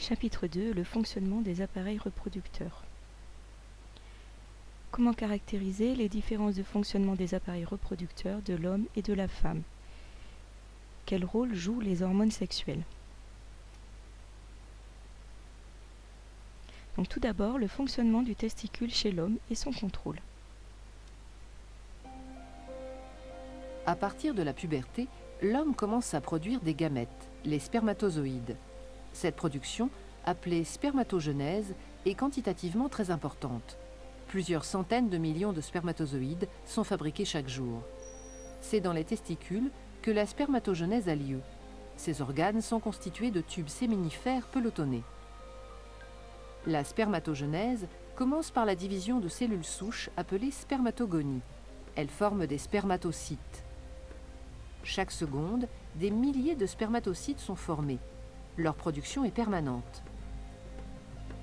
Chapitre 2. Le fonctionnement des appareils reproducteurs. Comment caractériser les différences de fonctionnement des appareils reproducteurs de l'homme et de la femme? Quel rôle jouent les hormones sexuelles? Donc tout d'abord, le fonctionnement du testicule chez l'homme et son contrôle. À partir de la puberté, l'homme commence à produire des gamètes, les spermatozoïdes. Cette production, appelée spermatogenèse, est quantitativement très importante. Plusieurs centaines de millions de spermatozoïdes sont fabriqués chaque jour. C'est dans les testicules que la spermatogenèse a lieu. Ces organes sont constitués de tubes séminifères pelotonnés. La spermatogenèse commence par la division de cellules souches appelées spermatogonies. Elles forment des spermatocytes. Chaque seconde, des milliers de spermatocytes sont formés. Leur production est permanente.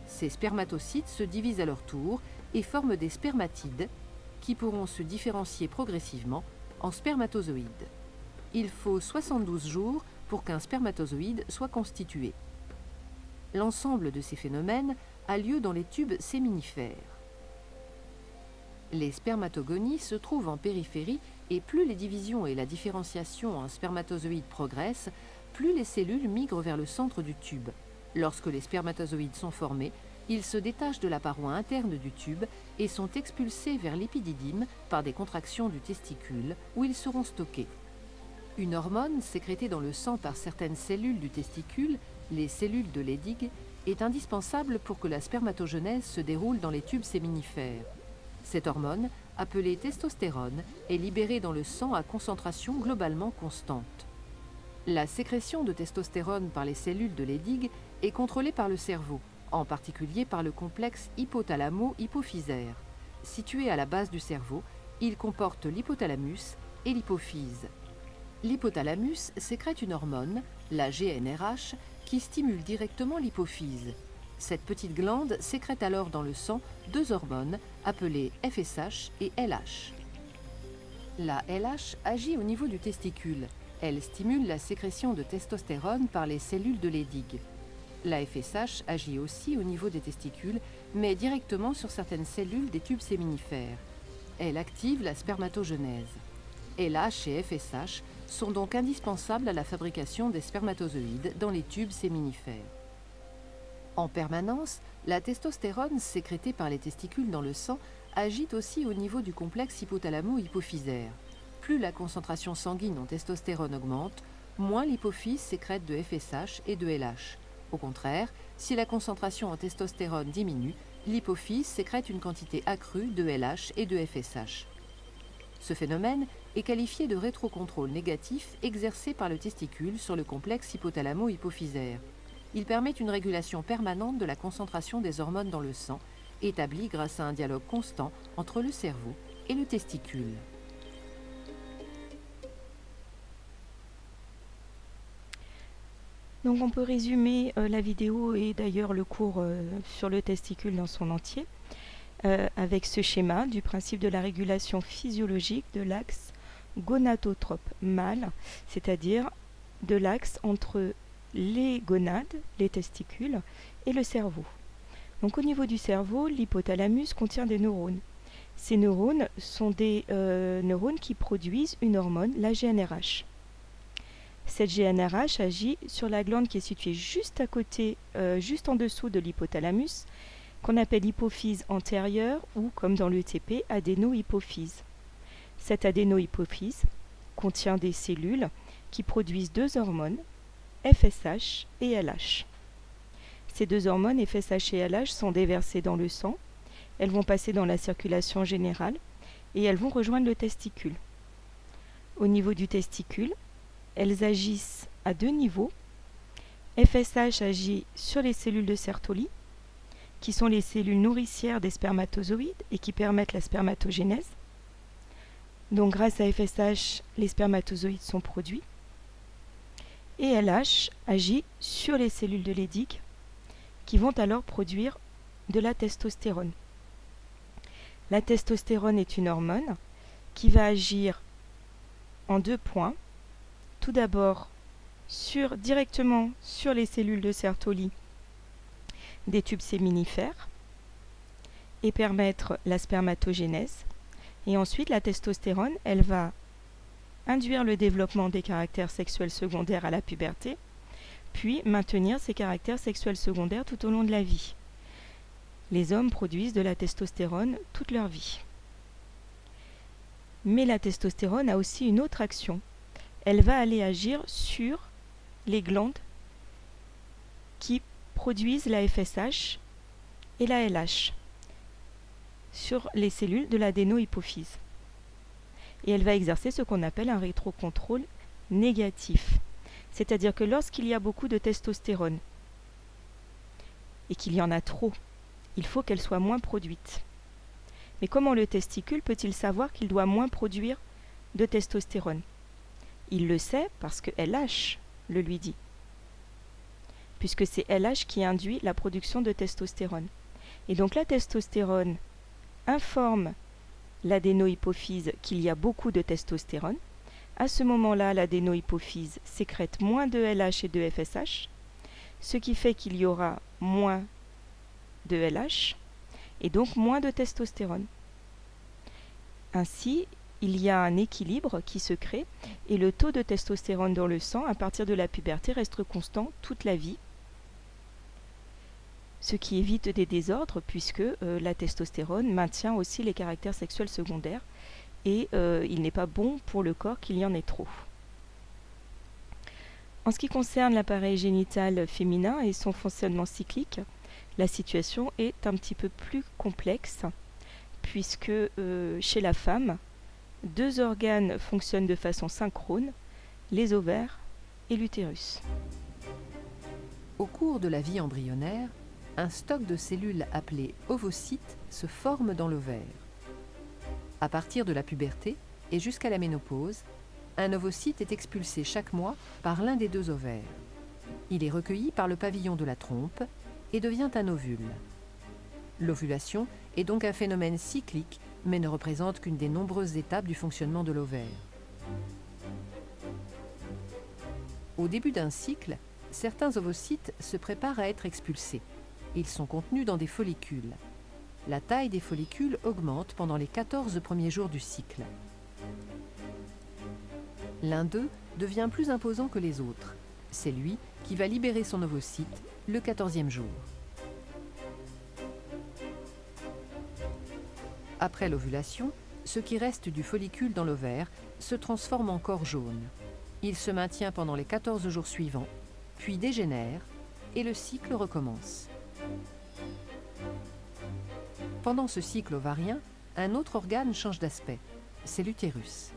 Ces spermatocytes se divisent à leur tour et forment des spermatides qui pourront se différencier progressivement en spermatozoïdes. Il faut 72 jours pour qu'un spermatozoïde soit constitué. L'ensemble de ces phénomènes a lieu dans les tubes séminifères. Les spermatogonies se trouvent en périphérie et plus les divisions et la différenciation en spermatozoïdes progressent, plus les cellules migrent vers le centre du tube. Lorsque les spermatozoïdes sont formés, ils se détachent de la paroi interne du tube et sont expulsés vers l'épididyme par des contractions du testicule où ils seront stockés. Une hormone sécrétée dans le sang par certaines cellules du testicule, les cellules de Leydig, est indispensable pour que la spermatogenèse se déroule dans les tubes séminifères. Cette hormone, appelée testostérone, est libérée dans le sang à concentration globalement constante. La sécrétion de testostérone par les cellules de Leydig est contrôlée par le cerveau, en particulier par le complexe hypothalamo-hypophysaire. Situé à la base du cerveau, il comporte l'hypothalamus et l'hypophyse. L'hypothalamus sécrète une hormone, la GnRH, qui stimule directement l'hypophyse. Cette petite glande sécrète alors dans le sang deux hormones appelées FSH et LH. La LH agit au niveau du testicule. Elle stimule la sécrétion de testostérone par les cellules de Leydig. La FSH agit aussi au niveau des testicules, mais directement sur certaines cellules des tubes séminifères. Elle active la spermatogenèse. LH et FSH sont donc indispensables à la fabrication des spermatozoïdes dans les tubes séminifères. En permanence, la testostérone sécrétée par les testicules dans le sang agit aussi au niveau du complexe hypothalamo-hypophysaire. Plus la concentration sanguine en testostérone augmente, moins l'hypophyse sécrète de FSH et de LH. Au contraire, si la concentration en testostérone diminue, l'hypophyse sécrète une quantité accrue de LH et de FSH. Ce phénomène est qualifié de rétrocontrôle négatif exercé par le testicule sur le complexe hypothalamo-hypophysaire. Il permet une régulation permanente de la concentration des hormones dans le sang, établie grâce à un dialogue constant entre le cerveau et le testicule. Donc on peut résumer la vidéo et d'ailleurs le cours sur le testicule dans son entier avec ce schéma du principe de la régulation physiologique de l'axe gonadotrope mâle, c'est-à-dire de l'axe entre les gonades, les testicules, et le cerveau. Donc au niveau du cerveau, l'hypothalamus contient des neurones. Ces neurones sont des neurones qui produisent une hormone, la GnRH. Cette GnRH agit sur la glande qui est située juste à côté, juste en dessous de l'hypothalamus, qu'on appelle hypophyse antérieure ou, comme dans l'ETP, adénohypophyse. Cette adénohypophyse contient des cellules qui produisent deux hormones, FSH et LH. Ces deux hormones, FSH et LH, sont déversées dans le sang, elles vont passer dans la circulation générale et elles vont rejoindre le testicule. Au niveau du testicule, elles agissent à deux niveaux. FSH agit sur les cellules de Sertoli, qui sont les cellules nourricières des spermatozoïdes et qui permettent la spermatogénèse. Donc grâce à FSH, les spermatozoïdes sont produits. Et LH agit sur les cellules de Leydig, qui vont alors produire de la testostérone. La testostérone est une hormone qui va agir en deux points. Tout d'abord, directement sur les cellules de Sertoli des tubes séminifères et permettre la spermatogénèse. Et ensuite, la testostérone, elle va induire le développement des caractères sexuels secondaires à la puberté, puis maintenir ces caractères sexuels secondaires tout au long de la vie. Les hommes produisent de la testostérone toute leur vie. Mais la testostérone a aussi une autre action. Elle va aller agir sur les glandes qui produisent la FSH et la LH, sur les cellules de l'adéno-hypophyse. Et elle va exercer ce qu'on appelle un rétrocontrôle négatif. C'est-à-dire que lorsqu'il y a beaucoup de testostérone, et qu'il y en a trop, il faut qu'elle soit moins produite. Mais comment le testicule peut-il savoir qu'il doit moins produire de testostérone? Il le sait parce que LH le lui dit, puisque c'est LH qui induit la production de testostérone. Et donc la testostérone informe l'adéno-hypophyse qu'il y a beaucoup de testostérone. À ce moment-là, l'adéno-hypophyse sécrète moins de LH et de FSH, ce qui fait qu'il y aura moins de LH et donc moins de testostérone. Ainsi, il y a un équilibre qui se crée et le taux de testostérone dans le sang à partir de la puberté reste constant toute la vie, ce qui évite des désordres puisque la testostérone maintient aussi les caractères sexuels secondaires et il n'est pas bon pour le corps qu'il y en ait trop. En ce qui concerne l'appareil génital féminin et son fonctionnement cyclique, la situation est un petit peu plus complexe puisque chez la femme, 2 organes fonctionnent de façon synchrone, les ovaires et l'utérus. Au cours de la vie embryonnaire, un stock de cellules appelées ovocytes se forme dans l'ovaire. À partir de la puberté et jusqu'à la ménopause, un ovocyte est expulsé chaque mois par l'un des 2 ovaires. Il est recueilli par le pavillon de la trompe et devient un ovule. L'ovulation est donc un phénomène cyclique, mais ne représente qu'une des nombreuses étapes du fonctionnement de l'ovaire. Au début d'un cycle, certains ovocytes se préparent à être expulsés. Ils sont contenus dans des follicules. La taille des follicules augmente pendant les 14 premiers jours du cycle. L'un d'eux devient plus imposant que les autres. C'est lui qui va libérer son ovocyte le 14e jour. Après l'ovulation, ce qui reste du follicule dans l'ovaire se transforme en corps jaune. Il se maintient pendant les 14 jours suivants, puis dégénère et le cycle recommence. Pendant ce cycle ovarien, un autre organe change d'aspect, c'est l'utérus.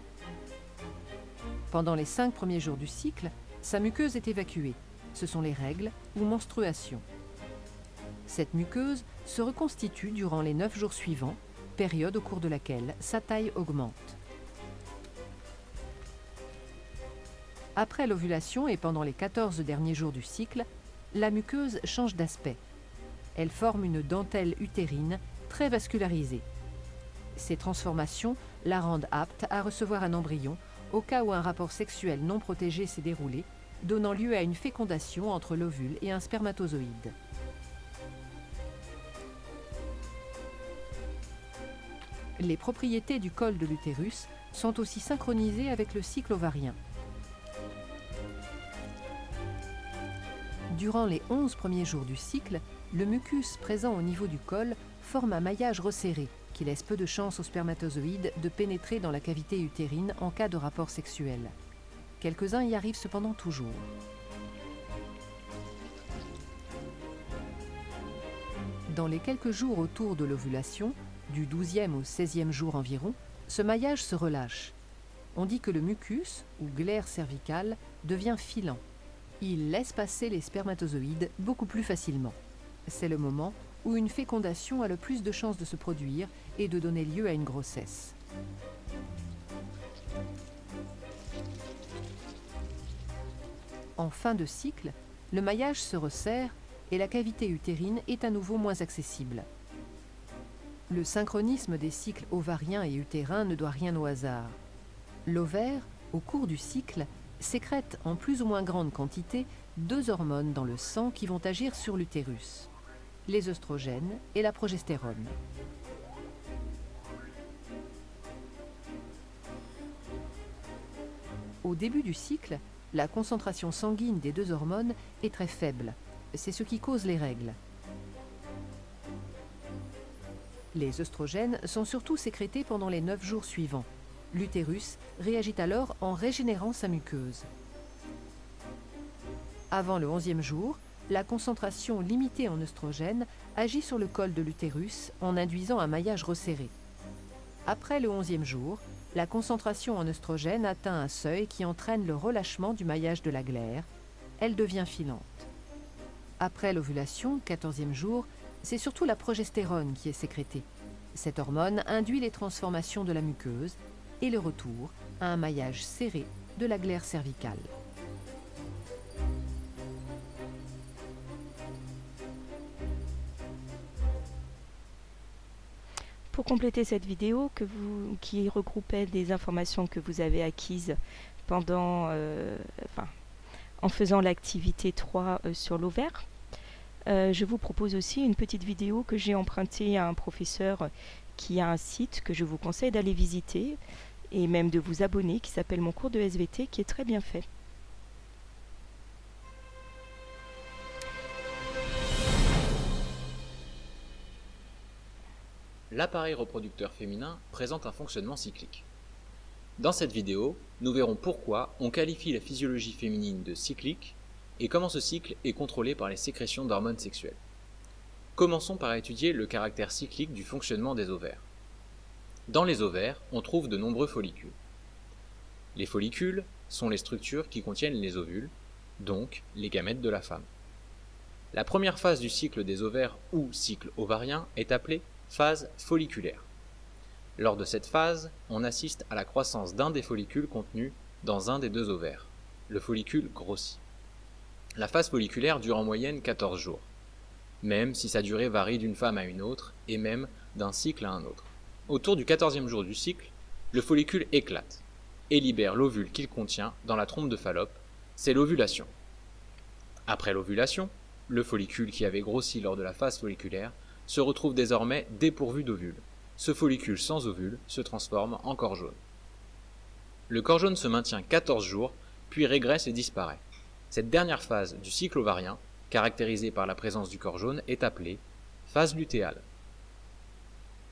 Pendant les 5 premiers jours du cycle, sa muqueuse est évacuée. Ce sont les règles ou menstruations. Cette muqueuse se reconstitue durant les 9 jours suivants, période au cours de laquelle sa taille augmente. Après l'ovulation et pendant les 14 derniers jours du cycle, la muqueuse change d'aspect. Elle forme une dentelle utérine très vascularisée. Ces transformations la rendent apte à recevoir un embryon au cas où un rapport sexuel non protégé s'est déroulé, donnant lieu à une fécondation entre l'ovule et un spermatozoïde. Les propriétés du col de l'utérus sont aussi synchronisées avec le cycle ovarien. Durant les 11 premiers jours du cycle, le mucus présent au niveau du col forme un maillage resserré qui laisse peu de chance aux spermatozoïdes de pénétrer dans la cavité utérine en cas de rapport sexuel. Quelques-uns y arrivent cependant toujours. Dans les quelques jours autour de l'ovulation, du 12e au 16e jour environ, ce maillage se relâche. On dit que le mucus, ou glaire cervicale, devient filant. Il laisse passer les spermatozoïdes beaucoup plus facilement. C'est le moment où une fécondation a le plus de chances de se produire et de donner lieu à une grossesse. En fin de cycle, le maillage se resserre et la cavité utérine est à nouveau moins accessible. Le synchronisme des cycles ovariens et utérins ne doit rien au hasard. L'ovaire, au cours du cycle, sécrète en plus ou moins grande quantité 2 hormones dans le sang qui vont agir sur l'utérus. les œstrogènes et la progestérone. Au début du cycle, la concentration sanguine des deux hormones est très faible. C'est ce qui cause les règles. Les œstrogènes sont surtout sécrétés pendant les 9 jours suivants. L'utérus réagit alors en régénérant sa muqueuse. Avant le 11e jour, la concentration limitée en œstrogènes agit sur le col de l'utérus en induisant un maillage resserré. Après le 11e jour, la concentration en œstrogènes atteint un seuil qui entraîne le relâchement du maillage de la glaire. Elle devient filante. Après l'ovulation, 14e jour, c'est surtout la progestérone qui est sécrétée. Cette hormone induit les transformations de la muqueuse et le retour à un maillage serré de la glaire cervicale. Pour compléter cette vidéo qui regroupait des informations que vous avez acquises en faisant l'activité 3 sur l'ovaire, je vous propose aussi une petite vidéo que j'ai empruntée à un professeur qui a un site que je vous conseille d'aller visiter et même de vous abonner, qui s'appelle Mon cours de SVT, qui est très bien fait. L'appareil reproducteur féminin présente un fonctionnement cyclique. Dans cette vidéo, nous verrons pourquoi on qualifie la physiologie féminine de cyclique et comment ce cycle est contrôlé par les sécrétions d'hormones sexuelles. Commençons par étudier le caractère cyclique du fonctionnement des ovaires. Dans les ovaires, on trouve de nombreux follicules. Les follicules sont les structures qui contiennent les ovules, donc les gamètes de la femme. La première phase du cycle des ovaires ou cycle ovarien est appelée phase folliculaire. Lors de cette phase, on assiste à la croissance d'un des follicules contenus dans un des deux ovaires. Le follicule grossit. La phase folliculaire dure en moyenne 14 jours, même si sa durée varie d'une femme à une autre et même d'un cycle à un autre. Autour du 14e jour du cycle, le follicule éclate et libère l'ovule qu'il contient dans la trompe de Fallope, c'est l'ovulation. Après l'ovulation, le follicule qui avait grossi lors de la phase folliculaire se retrouve désormais dépourvu d'ovule. Ce follicule sans ovule se transforme en corps jaune. Le corps jaune se maintient 14 jours, puis régresse et disparaît. Cette dernière phase du cycle ovarien, caractérisée par la présence du corps jaune, est appelée phase lutéale.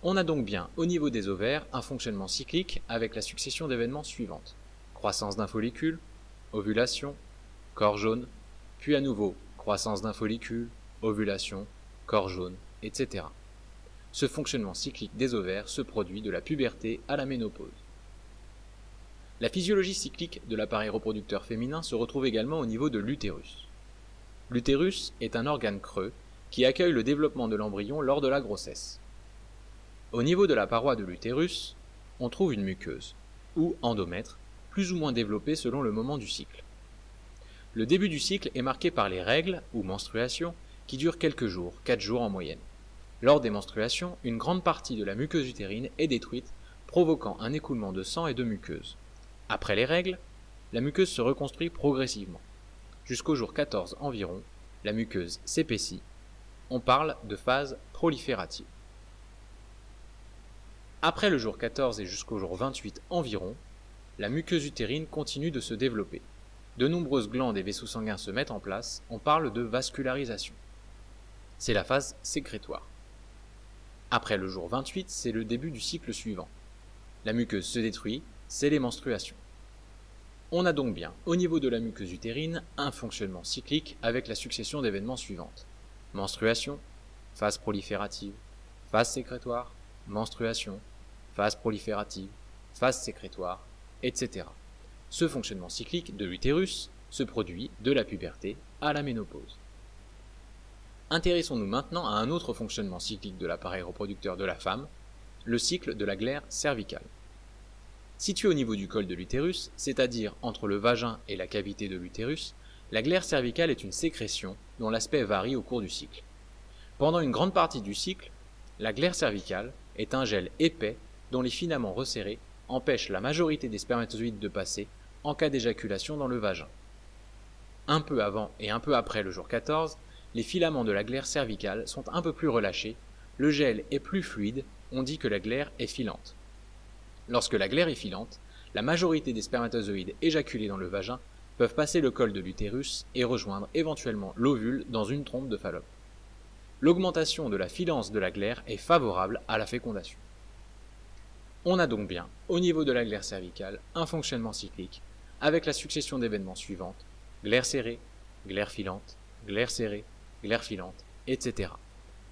On a donc bien, au niveau des ovaires, un fonctionnement cyclique avec la succession d'événements suivantes. Croissance d'un follicule, ovulation, corps jaune, puis à nouveau croissance d'un follicule, ovulation, corps jaune, etc. Ce fonctionnement cyclique des ovaires se produit de la puberté à la ménopause. La physiologie cyclique de l'appareil reproducteur féminin se retrouve également au niveau de l'utérus. L'utérus est un organe creux qui accueille le développement de l'embryon lors de la grossesse. Au niveau de la paroi de l'utérus, on trouve une muqueuse, ou endomètre, plus ou moins développée selon le moment du cycle. Le début du cycle est marqué par les règles, ou menstruations, qui durent quelques jours, 4 jours en moyenne. Lors des menstruations, une grande partie de la muqueuse utérine est détruite, provoquant un écoulement de sang et de muqueuse. Après les règles, la muqueuse se reconstruit progressivement. Jusqu'au jour 14 environ, la muqueuse s'épaissit. On parle de phase proliférative. Après le jour 14 et jusqu'au jour 28 environ, la muqueuse utérine continue de se développer. De nombreuses glandes et vaisseaux sanguins se mettent en place, on parle de vascularisation. C'est la phase sécrétoire. Après le jour 28, c'est le début du cycle suivant. La muqueuse se détruit, c'est les menstruations. On a donc bien, au niveau de la muqueuse utérine, un fonctionnement cyclique avec la succession d'événements suivantes. Menstruation, phase proliférative, phase sécrétoire, menstruation, phase proliférative, phase sécrétoire, etc. Ce fonctionnement cyclique de l'utérus se produit de la puberté à la ménopause. Intéressons-nous maintenant à un autre fonctionnement cyclique de l'appareil reproducteur de la femme, le cycle de la glaire cervicale. Située au niveau du col de l'utérus, c'est-à-dire entre le vagin et la cavité de l'utérus, la glaire cervicale est une sécrétion dont l'aspect varie au cours du cycle. Pendant une grande partie du cycle, la glaire cervicale est un gel épais dont les filaments resserrés empêchent la majorité des spermatozoïdes de passer en cas d'éjaculation dans le vagin. Un peu avant et un peu après le jour 14, les filaments de la glaire cervicale sont un peu plus relâchés, le gel est plus fluide, on dit que la glaire est filante. Lorsque la glaire est filante, la majorité des spermatozoïdes éjaculés dans le vagin peuvent passer le col de l'utérus et rejoindre éventuellement l'ovule dans une trompe de Fallope. L'augmentation de la filance de la glaire est favorable à la fécondation. On a donc bien, au niveau de la glaire cervicale, un fonctionnement cyclique, avec la succession d'événements suivantes, glaire serrée, glaire filante, glaire serrée, glaire filante, etc.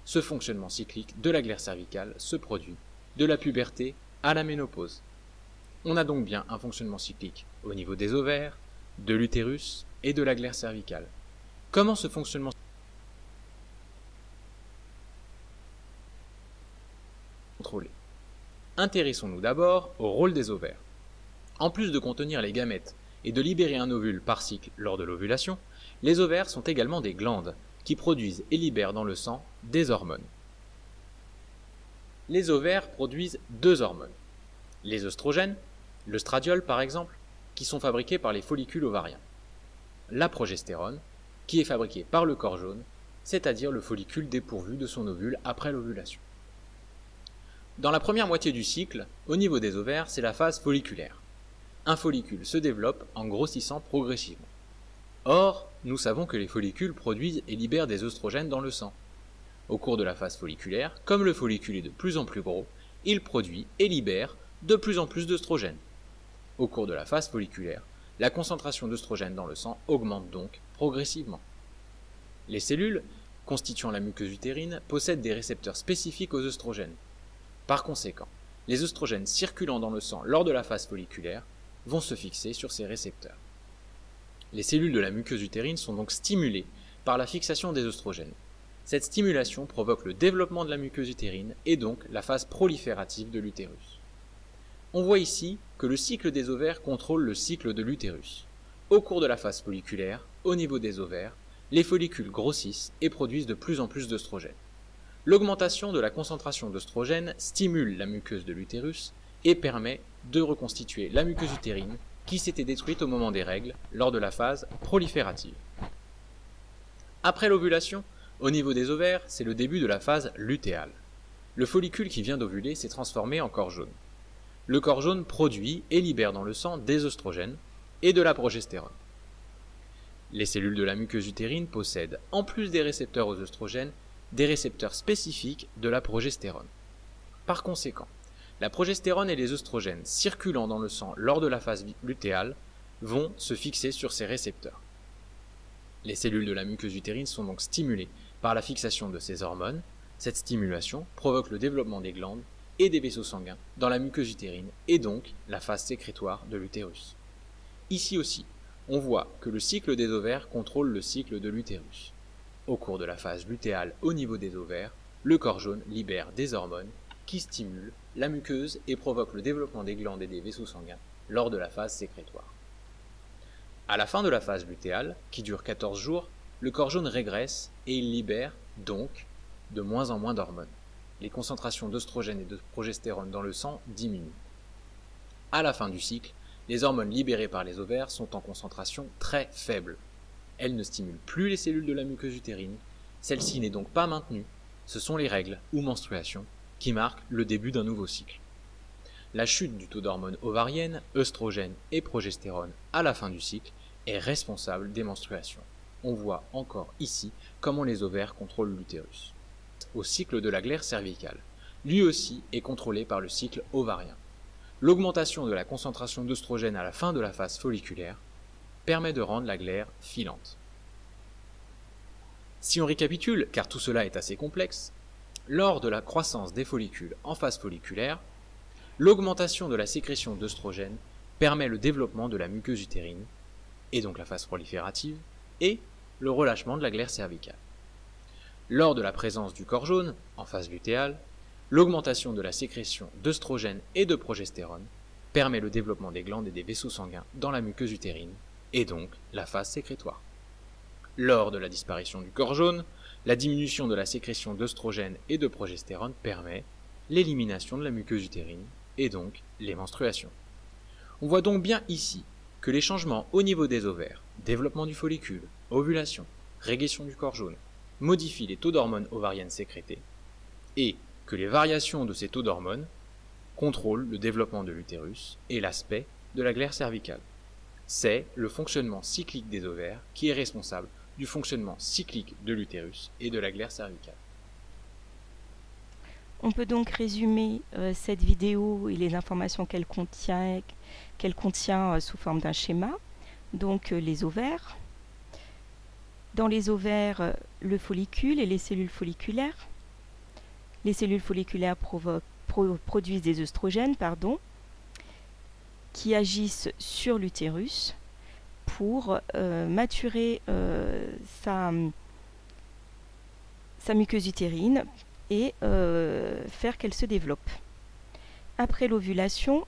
Ce fonctionnement cyclique de la glaire cervicale se produit de la puberté à la ménopause. On a donc bien un fonctionnement cyclique au niveau des ovaires, de l'utérus et de la glaire cervicale. Comment ce fonctionnement contrôlé? Intéressons-nous d'abord au rôle des ovaires. En plus de contenir les gamètes et de libérer un ovule par cycle lors de l'ovulation, les ovaires sont également des glandes qui produisent et libèrent dans le sang des hormones. Les ovaires produisent deux hormones, les œstrogènes, l'œstradiol par exemple, qui sont fabriqués par les follicules ovariens, la progestérone, qui est fabriquée par le corps jaune, c'est-à-dire le follicule dépourvu de son ovule après l'ovulation. Dans la première moitié du cycle, au niveau des ovaires, c'est la phase folliculaire. Un follicule se développe en grossissant progressivement. Or, nous savons que les follicules produisent et libèrent des œstrogènes dans le sang. Au cours de la phase folliculaire, comme le follicule est de plus en plus gros, il produit et libère de plus en plus d'œstrogènes. Au cours de la phase folliculaire, la concentration d'œstrogènes dans le sang augmente donc progressivement. Les cellules, constituant la muqueuse utérine, possèdent des récepteurs spécifiques aux œstrogènes. Par conséquent, les œstrogènes circulant dans le sang lors de la phase folliculaire vont se fixer sur ces récepteurs. Les cellules de la muqueuse utérine sont donc stimulées par la fixation des œstrogènes. Cette stimulation provoque le développement de la muqueuse utérine et donc la phase proliférative de l'utérus. On voit ici que le cycle des ovaires contrôle le cycle de l'utérus. Au cours de la phase folliculaire, au niveau des ovaires, les follicules grossissent et produisent de plus en plus d'œstrogènes. L'augmentation de la concentration d'œstrogènes stimule la muqueuse de l'utérus et permet de reconstituer la muqueuse utérine qui s'était détruite au moment des règles lors de la phase proliférative. Après l'ovulation, au niveau des ovaires, c'est le début de la phase lutéale. Le follicule qui vient d'ovuler s'est transformé en corps jaune. Le corps jaune produit et libère dans le sang des œstrogènes et de la progestérone. Les cellules de la muqueuse utérine possèdent, en plus des récepteurs aux œstrogènes, des récepteurs spécifiques de la progestérone. Par conséquent, la progestérone et les œstrogènes circulant dans le sang lors de la phase lutéale vont se fixer sur ces récepteurs. Les cellules de la muqueuse utérine sont donc stimulées par la fixation de ces hormones. Cette stimulation provoque le développement des glandes et des vaisseaux sanguins dans la muqueuse utérine et donc la phase sécrétoire de l'utérus. Ici aussi, on voit que le cycle des ovaires contrôle le cycle de l'utérus. Au cours de la phase lutéale au niveau des ovaires, le corps jaune libère des hormones qui stimulent la muqueuse et provoquent le développement des glandes et des vaisseaux sanguins lors de la phase sécrétoire. À la fin de la phase lutéale, qui dure 14 jours, le corps jaune régresse et il libère donc de moins en moins d'hormones. Les concentrations d'œstrogènes et de progestérone dans le sang diminuent. À la fin du cycle, les hormones libérées par les ovaires sont en concentration très faible. Elles ne stimulent plus les cellules de la muqueuse utérine, celle-ci n'est donc pas maintenue, ce sont les règles ou menstruations qui marquent le début d'un nouveau cycle. La chute du taux d'hormones ovariennes, œstrogènes et progestérone à la fin du cycle est responsable des menstruations. On voit encore ici comment les ovaires contrôlent l'utérus. Au cycle de la glaire cervicale, lui aussi est contrôlé par le cycle ovarien. L'augmentation de la concentration d'œstrogènes à la fin de la phase folliculaire permet de rendre la glaire filante. Si on récapitule, car tout cela est assez complexe, lors de la croissance des follicules en phase folliculaire, l'augmentation de la sécrétion d'œstrogènes permet le développement de la muqueuse utérine, et donc la phase proliférative, et le relâchement de la glaire cervicale. Lors de la présence du corps jaune, en phase lutéale, l'augmentation de la sécrétion d'œstrogènes et de progestérone permet le développement des glandes et des vaisseaux sanguins dans la muqueuse utérine, et donc la phase sécrétoire. Lors de la disparition du corps jaune, la diminution de la sécrétion d'œstrogènes et de progestérone permet l'élimination de la muqueuse utérine, et donc les menstruations. On voit donc bien ici que les changements au niveau des ovaires, développement du follicule, ovulation, régression du corps jaune, modifie les taux d'hormones ovariennes sécrétées et que les variations de ces taux d'hormones contrôlent le développement de l'utérus et l'aspect de la glaire cervicale. C'est le fonctionnement cyclique des ovaires qui est responsable du fonctionnement cyclique de l'utérus et de la glaire cervicale. On peut donc résumer cette vidéo et les informations qu'elle contient sous forme d'un schéma. Donc les ovaires. Dans les ovaires, le follicule et les cellules folliculaires. Les cellules folliculaires produisent des œstrogènes, qui agissent sur l'utérus pour maturer sa muqueuse utérine et faire qu'elle se développe. Après l'ovulation,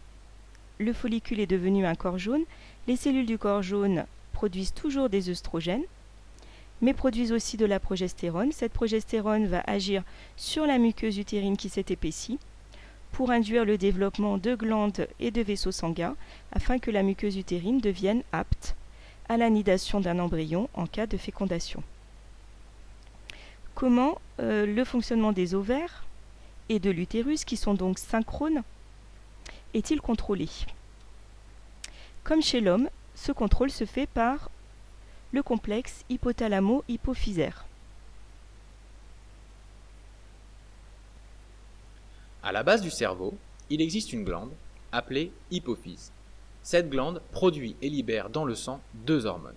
le follicule est devenu un corps jaune. Les cellules du corps jaune produisent toujours des œstrogènes, mais produisent aussi de la progestérone. Cette progestérone va agir sur la muqueuse utérine qui s'est épaissie pour induire le développement de glandes et de vaisseaux sanguins afin que la muqueuse utérine devienne apte à l'anidation d'un embryon en cas de fécondation. Comment le fonctionnement des ovaires et de l'utérus, qui sont donc synchrones, est-il contrôlé? Comme chez l'homme, ce contrôle se fait par le complexe hypothalamo-hypophysaire. À la base du cerveau, il existe une glande appelée hypophyse. Cette glande produit et libère dans le sang deux hormones.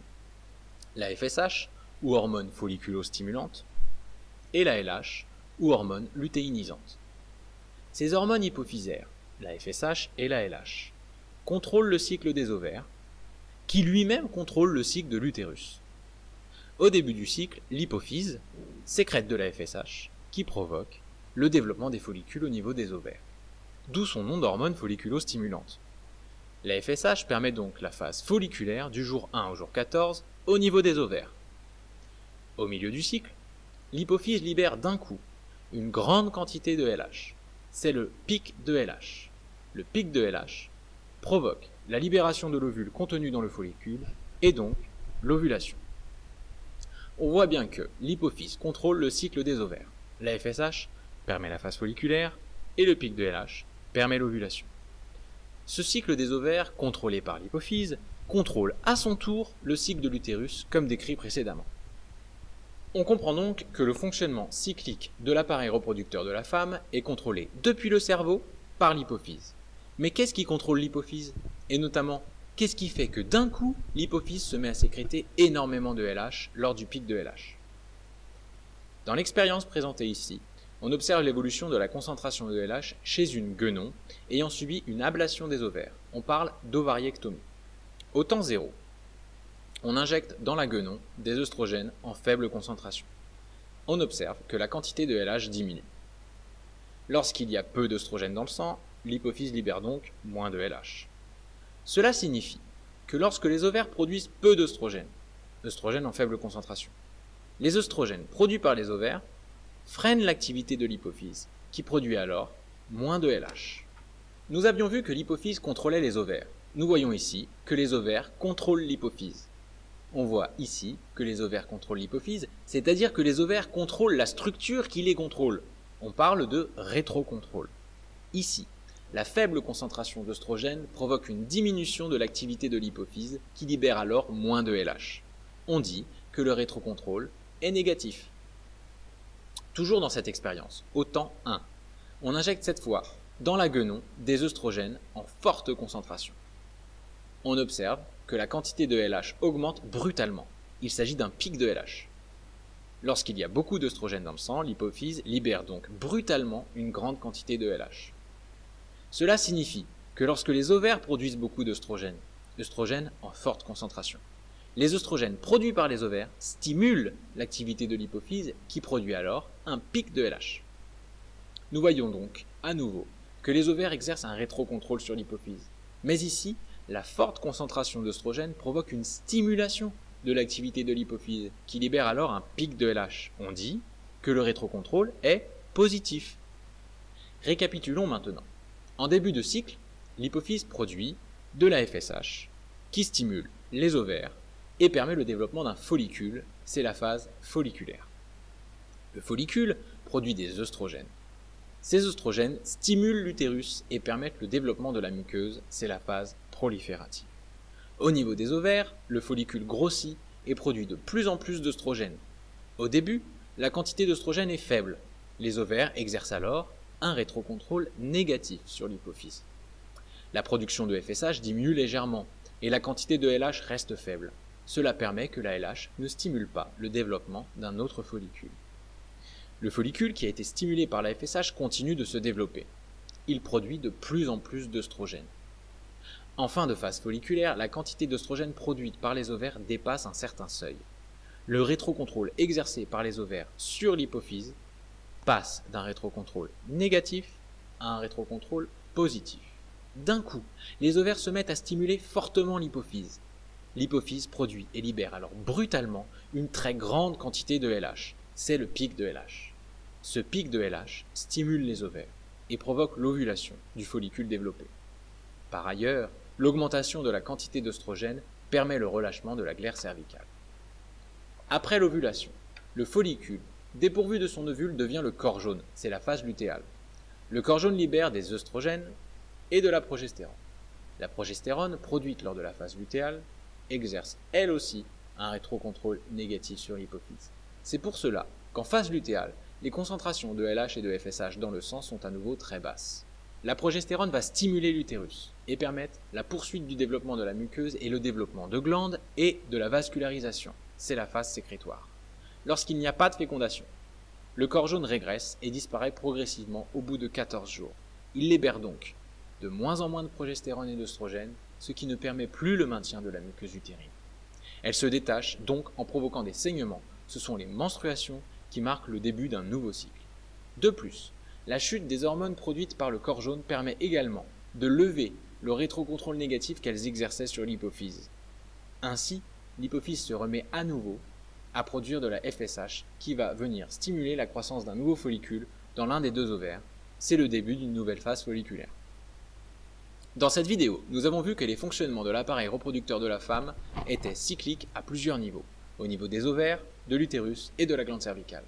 La FSH, ou hormone folliculostimulante, et la LH, ou hormone lutéinisante. Ces hormones hypophysaires, la FSH et la LH, contrôlent le cycle des ovaires, qui lui-même contrôle le cycle de l'utérus. Au début du cycle, l'hypophyse sécrète de la FSH, qui provoque le développement des follicules au niveau des ovaires, d'où son nom d'hormone folliculostimulante. La FSH permet donc la phase folliculaire du jour 1 au jour 14 au niveau des ovaires. Au milieu du cycle, l'hypophyse libère d'un coup une grande quantité de LH. C'est le pic de LH. Le pic de LH provoque la libération de l'ovule contenu dans le follicule et donc l'ovulation. On voit bien que l'hypophyse contrôle le cycle des ovaires. La FSH permet la phase folliculaire et le pic de LH permet l'ovulation. Ce cycle des ovaires, contrôlé par l'hypophyse, contrôle à son tour le cycle de l'utérus comme décrit précédemment. On comprend donc que le fonctionnement cyclique de l'appareil reproducteur de la femme est contrôlé depuis le cerveau par l'hypophyse. Mais qu'est-ce qui contrôle l'hypophyse? Et notamment, qu'est-ce qui fait que d'un coup, l'hypophyse se met à sécréter énormément de LH lors du pic de LH? Dans l'expérience présentée ici, on observe l'évolution de la concentration de LH chez une guenon ayant subi une ablation des ovaires. On parle d'ovariectomie. Au temps zéro, on injecte dans la guenon des œstrogènes en faible concentration. On observe que la quantité de LH diminue. Lorsqu'il y a peu d'œstrogènes dans le sang, l'hypophyse libère donc moins de LH. Cela signifie que lorsque les ovaires produisent peu d'œstrogènes, œstrogènes en faible concentration, les œstrogènes produits par les ovaires freinent l'activité de l'hypophyse, qui produit alors moins de LH. Nous avions vu que l'hypophyse contrôlait les ovaires. Nous voyons ici que les ovaires contrôlent l'hypophyse. On voit ici que les ovaires contrôlent l'hypophyse, c'est-à-dire que les ovaires contrôlent la structure qui les contrôle. On parle de rétrocontrôle. Ici, la faible concentration d'œstrogènes provoque une diminution de l'activité de l'hypophyse qui libère alors moins de LH. On dit que le rétrocontrôle est négatif. Toujours dans cette expérience, au temps 1, on injecte cette fois dans la guenon des œstrogènes en forte concentration. On observe que la quantité de LH augmente brutalement. Il s'agit d'un pic de LH. Lorsqu'il y a beaucoup d'œstrogènes dans le sang, l'hypophyse libère donc brutalement une grande quantité de LH. Cela signifie que lorsque les ovaires produisent beaucoup d'œstrogènes, œstrogènes en forte concentration, les œstrogènes produits par les ovaires stimulent l'activité de l'hypophyse qui produit alors un pic de LH. Nous voyons donc, à nouveau, que les ovaires exercent un rétrocontrôle sur l'hypophyse. Mais ici, la forte concentration d'œstrogènes provoque une stimulation de l'activité de l'hypophyse qui libère alors un pic de LH. On dit que le rétrocontrôle est positif. Récapitulons maintenant. En début de cycle, l'hypophyse produit de la FSH qui stimule les ovaires et permet le développement d'un follicule, c'est la phase folliculaire. Le follicule produit des œstrogènes. Ces œstrogènes stimulent l'utérus et permettent le développement de la muqueuse, c'est la phase proliférative. Au niveau des ovaires, le follicule grossit et produit de plus en plus d'œstrogènes. Au début, la quantité d'œstrogènes est faible. Les ovaires exercent alors un rétrocontrôle négatif sur l'hypophyse. La production de FSH diminue légèrement et la quantité de LH reste faible. Cela permet que la LH ne stimule pas le développement d'un autre follicule. Le follicule qui a été stimulé par la FSH continue de se développer. Il produit de plus en plus d'œstrogènes. En fin de phase folliculaire, la quantité d'œstrogènes produite par les ovaires dépasse un certain seuil. Le rétrocontrôle exercé par les ovaires sur l'hypophyse passe d'un rétrocontrôle négatif à un rétrocontrôle positif. D'un coup, les ovaires se mettent à stimuler fortement l'hypophyse. L'hypophyse produit et libère alors brutalement une très grande quantité de LH. C'est le pic de LH. Ce pic de LH stimule les ovaires et provoque l'ovulation du follicule développé. Par ailleurs, l'augmentation de la quantité d'œstrogène permet le relâchement de la glaire cervicale. Après l'ovulation, le follicule, dépourvu de son ovule, devient le corps jaune, c'est la phase lutéale. Le corps jaune libère des œstrogènes et de la progestérone. La progestérone, produite lors de la phase lutéale, exerce elle aussi un rétrocontrôle négatif sur l'hypophyse. C'est pour cela qu'en phase lutéale, les concentrations de LH et de FSH dans le sang sont à nouveau très basses. La progestérone va stimuler l'utérus et permettre la poursuite du développement de la muqueuse et le développement de glandes et de la vascularisation. C'est la phase sécrétoire. Lorsqu'il n'y a pas de fécondation, le corps jaune régresse et disparaît progressivement au bout de 14 jours. Il libère donc de moins en moins de progestérone et d'œstrogène, ce qui ne permet plus le maintien de la muqueuse utérine. Elle se détache donc en provoquant des saignements. Ce sont les menstruations qui marquent le début d'un nouveau cycle. De plus, la chute des hormones produites par le corps jaune permet également de lever le rétrocontrôle négatif qu'elles exerçaient sur l'hypophyse. Ainsi, l'hypophyse se remet à nouveau à produire de la FSH qui va venir stimuler la croissance d'un nouveau follicule dans l'un des deux ovaires. C'est le début d'une nouvelle phase folliculaire. Dans cette vidéo, nous avons vu que les fonctionnements de l'appareil reproducteur de la femme étaient cycliques à plusieurs niveaux, au niveau des ovaires, de l'utérus et de la glande cervicale.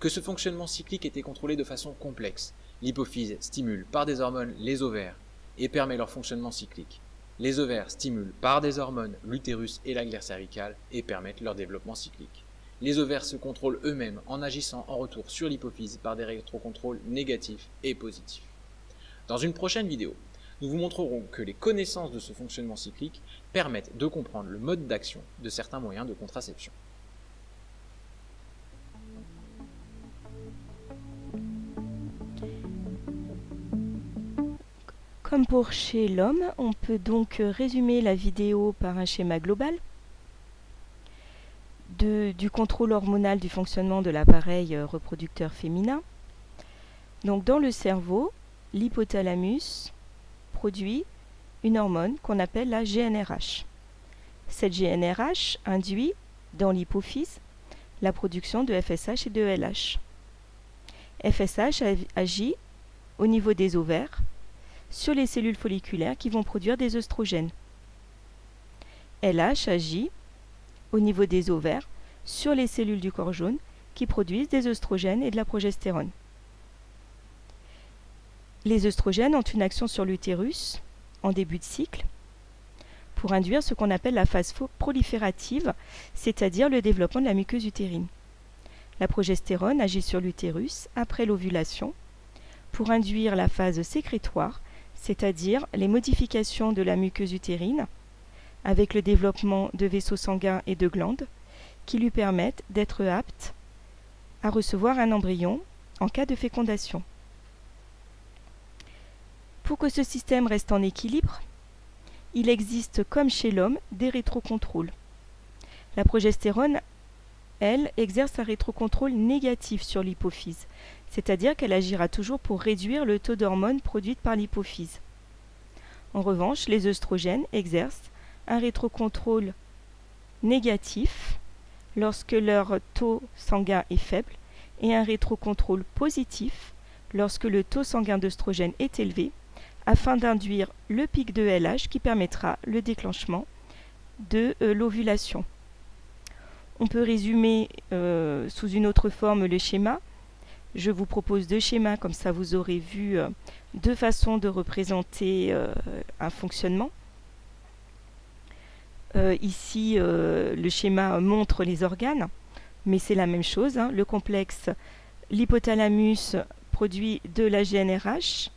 Que ce fonctionnement cyclique était contrôlé de façon complexe. L'hypophyse stimule par des hormones les ovaires et permet leur fonctionnement cyclique. Les ovaires stimulent par des hormones l'utérus et la glaire cervicale et permettent leur développement cyclique. Les ovaires se contrôlent eux-mêmes en agissant en retour sur l'hypophyse par des rétrocontrôles négatifs et positifs. Dans une prochaine vidéo, nous vous montrerons que les connaissances de ce fonctionnement cyclique permettent de comprendre le mode d'action de certains moyens de contraception. Comme pour chez l'homme, on peut donc résumer la vidéo par un schéma global du contrôle hormonal du fonctionnement de l'appareil reproducteur féminin. Donc dans le cerveau, l'hypothalamus produit une hormone qu'on appelle la GnRH. Cette GnRH induit dans l'hypophyse la production de FSH et de LH. FSH agit au niveau des ovaires sur les cellules folliculaires qui vont produire des œstrogènes. LH agit au niveau des ovaires sur les cellules du corps jaune qui produisent des œstrogènes et de la progestérone. Les œstrogènes ont une action sur l'utérus en début de cycle pour induire ce qu'on appelle la phase proliférative, c'est-à-dire le développement de la muqueuse utérine. La progestérone agit sur l'utérus après l'ovulation pour induire la phase sécrétoire, c'est-à-dire les modifications de la muqueuse utérine avec le développement de vaisseaux sanguins et de glandes qui lui permettent d'être apte à recevoir un embryon en cas de fécondation. Pour que ce système reste en équilibre, il existe, comme chez l'homme, des rétrocontrôles. La progestérone, elle, exerce un rétrocontrôle négatif sur l'hypophyse, c'est-à-dire qu'elle agira toujours pour réduire le taux d'hormones produites par l'hypophyse. En revanche, les œstrogènes exercent un rétrocontrôle négatif lorsque leur taux sanguin est faible et un rétrocontrôle positif lorsque le taux sanguin d'œstrogène est élevé, afin d'induire le pic de LH qui permettra le déclenchement de l'ovulation. On peut résumer sous une autre forme le schéma. Je vous propose deux schémas, comme ça vous aurez vu deux façons de représenter un fonctionnement. Ici, le schéma montre les organes, mais c'est la même chose, hein. Le complexe, l'hypothalamus produit de la GnRH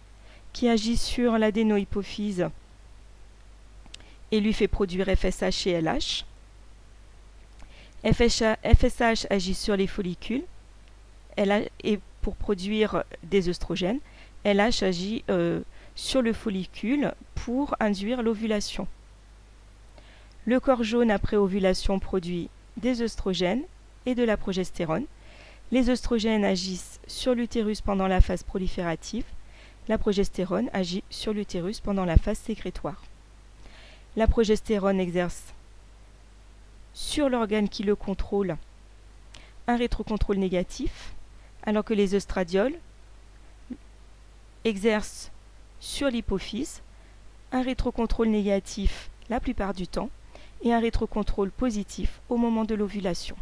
qui agit sur l'adénohypophyse et lui fait produire FSH et LH. FSH agit sur les follicules et pour produire des œstrogènes. LH agit sur le follicule pour induire l'ovulation. Le corps jaune après ovulation produit des œstrogènes et de la progestérone. Les œstrogènes agissent sur l'utérus pendant la phase proliférative. La progestérone agit sur l'utérus pendant la phase sécrétoire. La progestérone exerce sur l'organe qui le contrôle un rétrocontrôle négatif, alors que les œstradioles exercent sur l'hypophyse un rétrocontrôle négatif la plupart du temps et un rétrocontrôle positif au moment de l'ovulation.